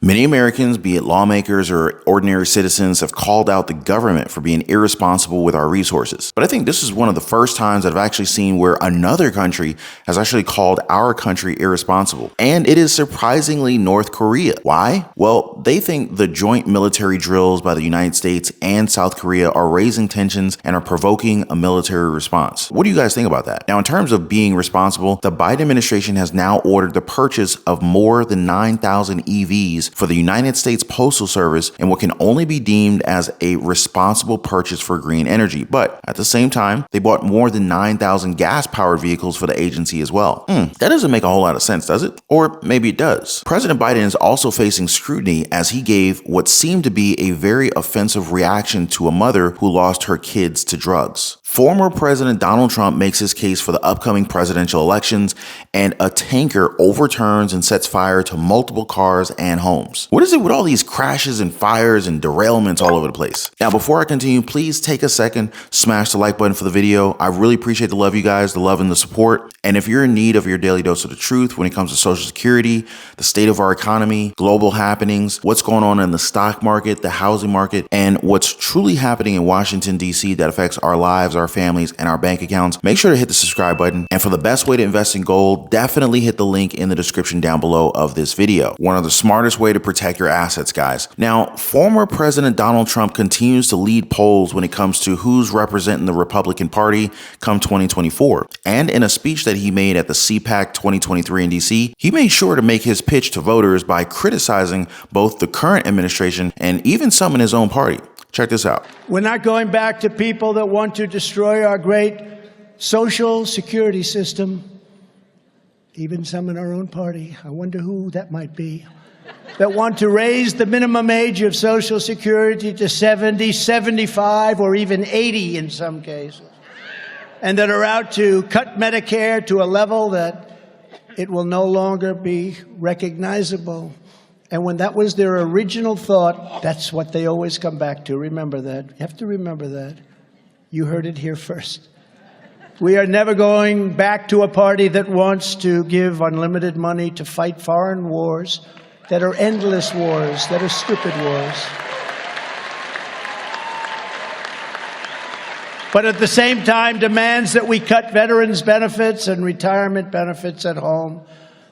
Many Americans, be it lawmakers or ordinary citizens, have called out the government for being irresponsible with our resources. But I think this is one of the first times that I've actually seen where another country has actually called our country irresponsible. And it is surprisingly North Korea. Why? Well, they think the joint military drills by the United States and South Korea are raising tensions and are provoking a military response. What do you guys think about that? Now, in terms of being responsible, the Biden administration has now ordered the purchase of more than 9,000 EVs for the United States Postal Service in what can only be deemed as a responsible purchase for green energy. But at the same time, they bought more than 9,000 gas-powered vehicles for the agency as well. That doesn't make a whole lot of sense, does it? Or maybe it does. President Biden is also facing scrutiny as he gave what seemed to be a very offensive reaction to a mother who lost her kids to drugs. Former President Donald Trump makes his case for the upcoming presidential elections, and a tanker overturns and sets fire to multiple cars and homes. What is it with all these crashes and fires and derailments all over the place? Now, before I continue, please take a second, smash the like button for the video. I really appreciate the love, you guys, the love and the support. And if you're in need of your daily dose of the truth when it comes to Social Security, the state of our economy, global happenings, what's going on in the stock market, the housing market, and what's truly happening in Washington, D.C. that affects our lives, our families, and our bank accounts, make sure to hit the subscribe button. And for the best way to invest in gold, definitely hit the link in the description down below of this video. One of the smartest way to protect your assets, guys. Now, former President Donald Trump continues to lead polls when it comes to who's representing the Republican Party come 2024. And in a speech that he made at the CPAC 2023 in DC, he made sure to make his pitch to voters by criticizing both the current administration and even some in his own party. Check this out. We're not going back to people that want to destroy our great social security system, even some in our own party. I wonder who that might be, that want to raise the minimum age of Social Security to 70, 75, or even 80 in some cases, and that are out to cut Medicare to a level that it will no longer be recognizable. And when that was their original thought, that's what they always come back to. Remember that. You have to remember that. You heard it here first. We are never going back to a party that wants to give unlimited money to fight foreign wars that are endless wars, that are stupid wars. But at the same time demands that we cut veterans' benefits and retirement benefits at home.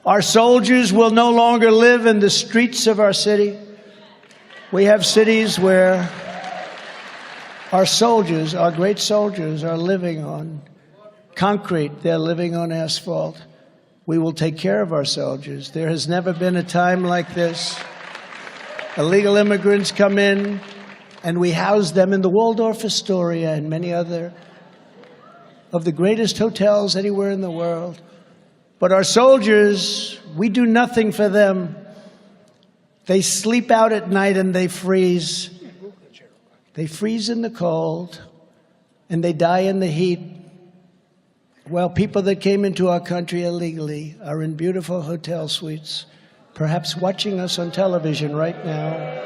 Our soldiers will no longer live in the streets of our city. We have cities where our soldiers, our great soldiers, are living on concrete. They're living on asphalt. We will take care of our soldiers. There has never been a time like this. Illegal immigrants come in, and we house them in the Waldorf Astoria and many other of the greatest hotels anywhere in the world. But our soldiers, we do nothing for them. They sleep out at night and they freeze. They freeze in the cold and they die in the heat. While people that came into our country illegally are in beautiful hotel suites, perhaps watching us on television right now.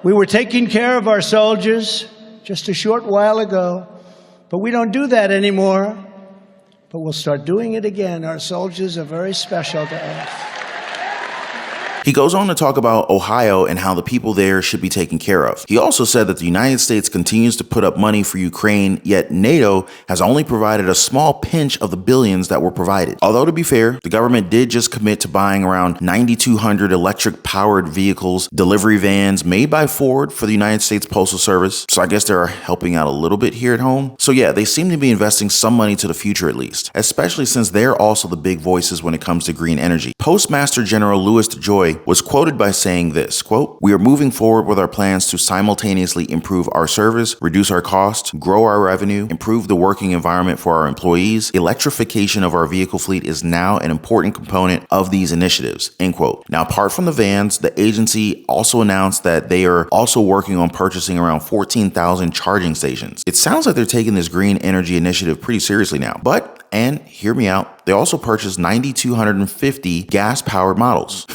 We were taking care of our soldiers just a short while ago. But we don't do that anymore. But we'll start doing it again. Our soldiers are very special to us. He goes on to talk about Ohio and how the people there should be taken care of. He also said that the United States continues to put up money for Ukraine, yet NATO has only provided a small pinch of the billions that were provided. Although, to be fair, the government did just commit to buying around 9,200 electric-powered vehicles, delivery vans made by Ford for the United States Postal Service. So I guess they're helping out a little bit here at home. So yeah, they seem to be investing some money to the future at least, especially since they're also the big voices when it comes to green energy. Postmaster General Louis DeJoy was quoted by saying this, quote, "We are moving forward with our plans to simultaneously improve our service, reduce our costs, grow our revenue, improve the working environment for our employees. Electrification of our vehicle fleet is now an important component of these initiatives," end quote. Now, apart from the vans, the agency also announced that they are also working on purchasing around 14,000 charging stations. It sounds like they're taking this green energy initiative pretty seriously now. But And hear me out, they also purchased 9,250 gas-powered models.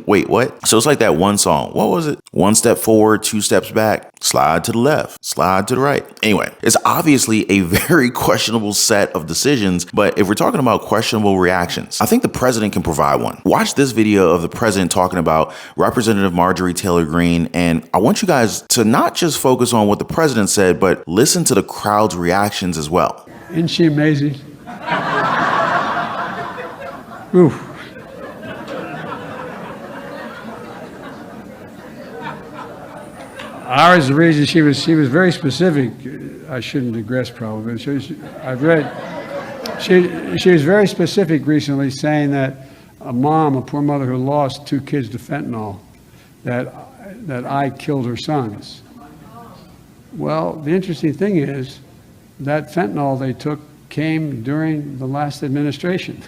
Wait, what? So it's like that one song. What was it? One step forward, two steps back, slide to the left, slide to the right. Anyway, it's obviously a very questionable set of decisions, but if we're talking about questionable reactions, I think the president can provide one. Watch this video of the president talking about Representative Marjorie Taylor Greene, and I want you guys to not just focus on what the president said, but listen to the crowd's reactions as well. Isn't she amazing? Ooh. Ours, the reason she was very specific. I shouldn't digress probably. I've read. She was very specific recently, saying that a poor mother who lost 2 kids to fentanyl, that I killed her sons. Well, the interesting thing is that fentanyl they took came during the last administration.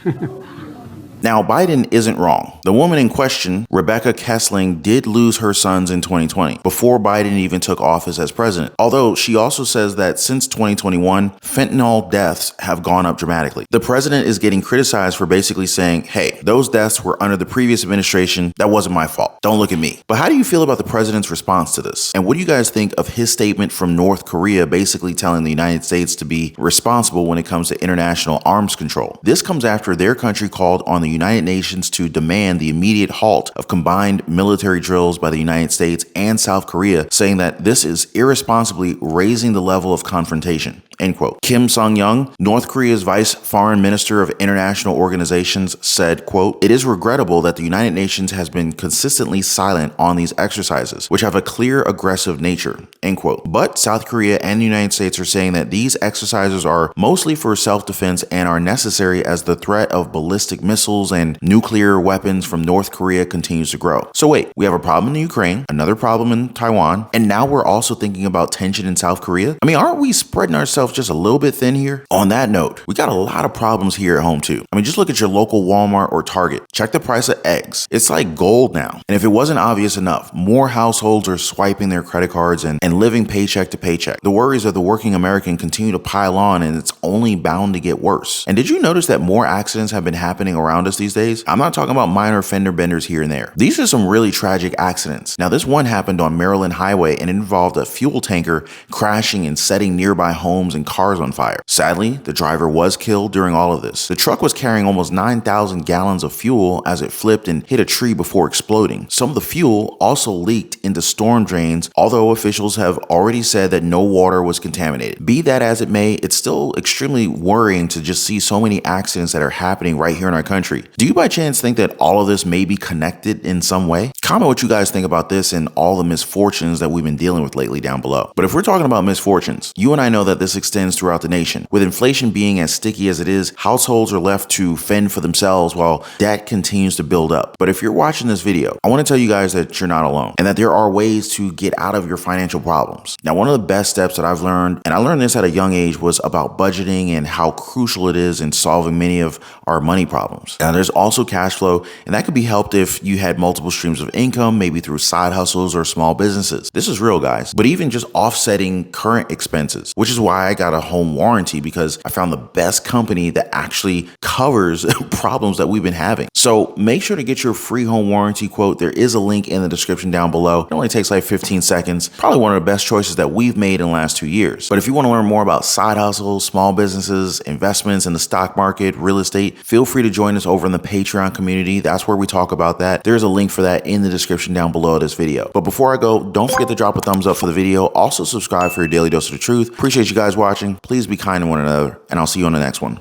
Now, Biden isn't wrong. The woman in question, Rebecca Kessling, did lose her sons in 2020, before Biden even took office as president. Although she also says that since 2021, fentanyl deaths have gone up dramatically. The president is getting criticized for basically saying, hey, those deaths were under the previous administration. That wasn't my fault. Don't look at me. But how do you feel about the president's response to this? And what do you guys think of his statement from North Korea, basically telling the United States to be responsible when it comes to international arms control? This comes after their country called on the United Nations to demand the immediate halt of combined military drills by the United States and South Korea, saying that this is irresponsibly raising the level of confrontation. End quote. Kim Sung-young, North Korea's vice foreign minister of international organizations, said, quote, "It is regrettable that the United Nations has been consistently silent on these exercises, which have a clear aggressive nature." End quote. But South Korea and the United States are saying that these exercises are mostly for self-defense and are necessary as the threat of ballistic missiles and nuclear weapons from North Korea continues to grow. So wait, we have a problem in Ukraine, another problem in Taiwan, and now we're also thinking about tension in South Korea? I mean, aren't we spreading ourselves just a little bit thin here? On that note, we got a lot of problems here at home too. I mean, just look at your local Walmart or Target. Check the price of eggs. It's like gold now. And if it wasn't obvious enough, more households are swiping their credit cards and living paycheck to paycheck. The worries of the working American continue to pile on, and it's only bound to get worse. And did you notice that more accidents have been happening around us these days? I'm not talking about minor fender benders here and there. These are some really tragic accidents. Now, this one happened on Maryland Highway and it involved a fuel tanker crashing and setting nearby homes and cars on fire. Sadly, the driver was killed during all of this. The truck was carrying almost 9,000 gallons of fuel as it flipped and hit a tree before exploding. Some of the fuel also leaked into storm drains, although officials have already said that no water was contaminated. Be that as it may, it's still extremely worrying to just see so many accidents that are happening right here in our country. Do you by chance think that all of this may be connected in some way? Comment what you guys think about this and all the misfortunes that we've been dealing with lately down below. But if we're talking about misfortunes, you and I know that this extends throughout the nation. With inflation being as sticky as it is, households are left to fend for themselves while debt continues to build up. But if you're watching this video, I want to tell you guys that you're not alone and that there are ways to get out of your financial problems. Now, one of the best steps that I've learned, and I learned this at a young age, was about budgeting and how crucial it is in solving many of our money problems. Now, there's also cash flow, and that could be helped if you had multiple streams of income, maybe through side hustles or small businesses. This is real, guys. But even just offsetting current expenses, which is why I got a home warranty, because I found the best company that actually covers problems that we've been having. So make sure to get your free home warranty quote. There is a link in the description down below. It only takes like 15 seconds. Probably one of the best choices that we've made in the last 2 years. But if you want to learn more about side hustles, small businesses, investments in the stock market, real estate, feel free to join us over in the Patreon community. That's where we talk about that. There's a link for that in the description down below this video. But before I go, don't forget to drop a thumbs up for the video. Also subscribe for your daily dose of the truth. Appreciate you guys watching. Please be kind to one another, and I'll see you on the next one.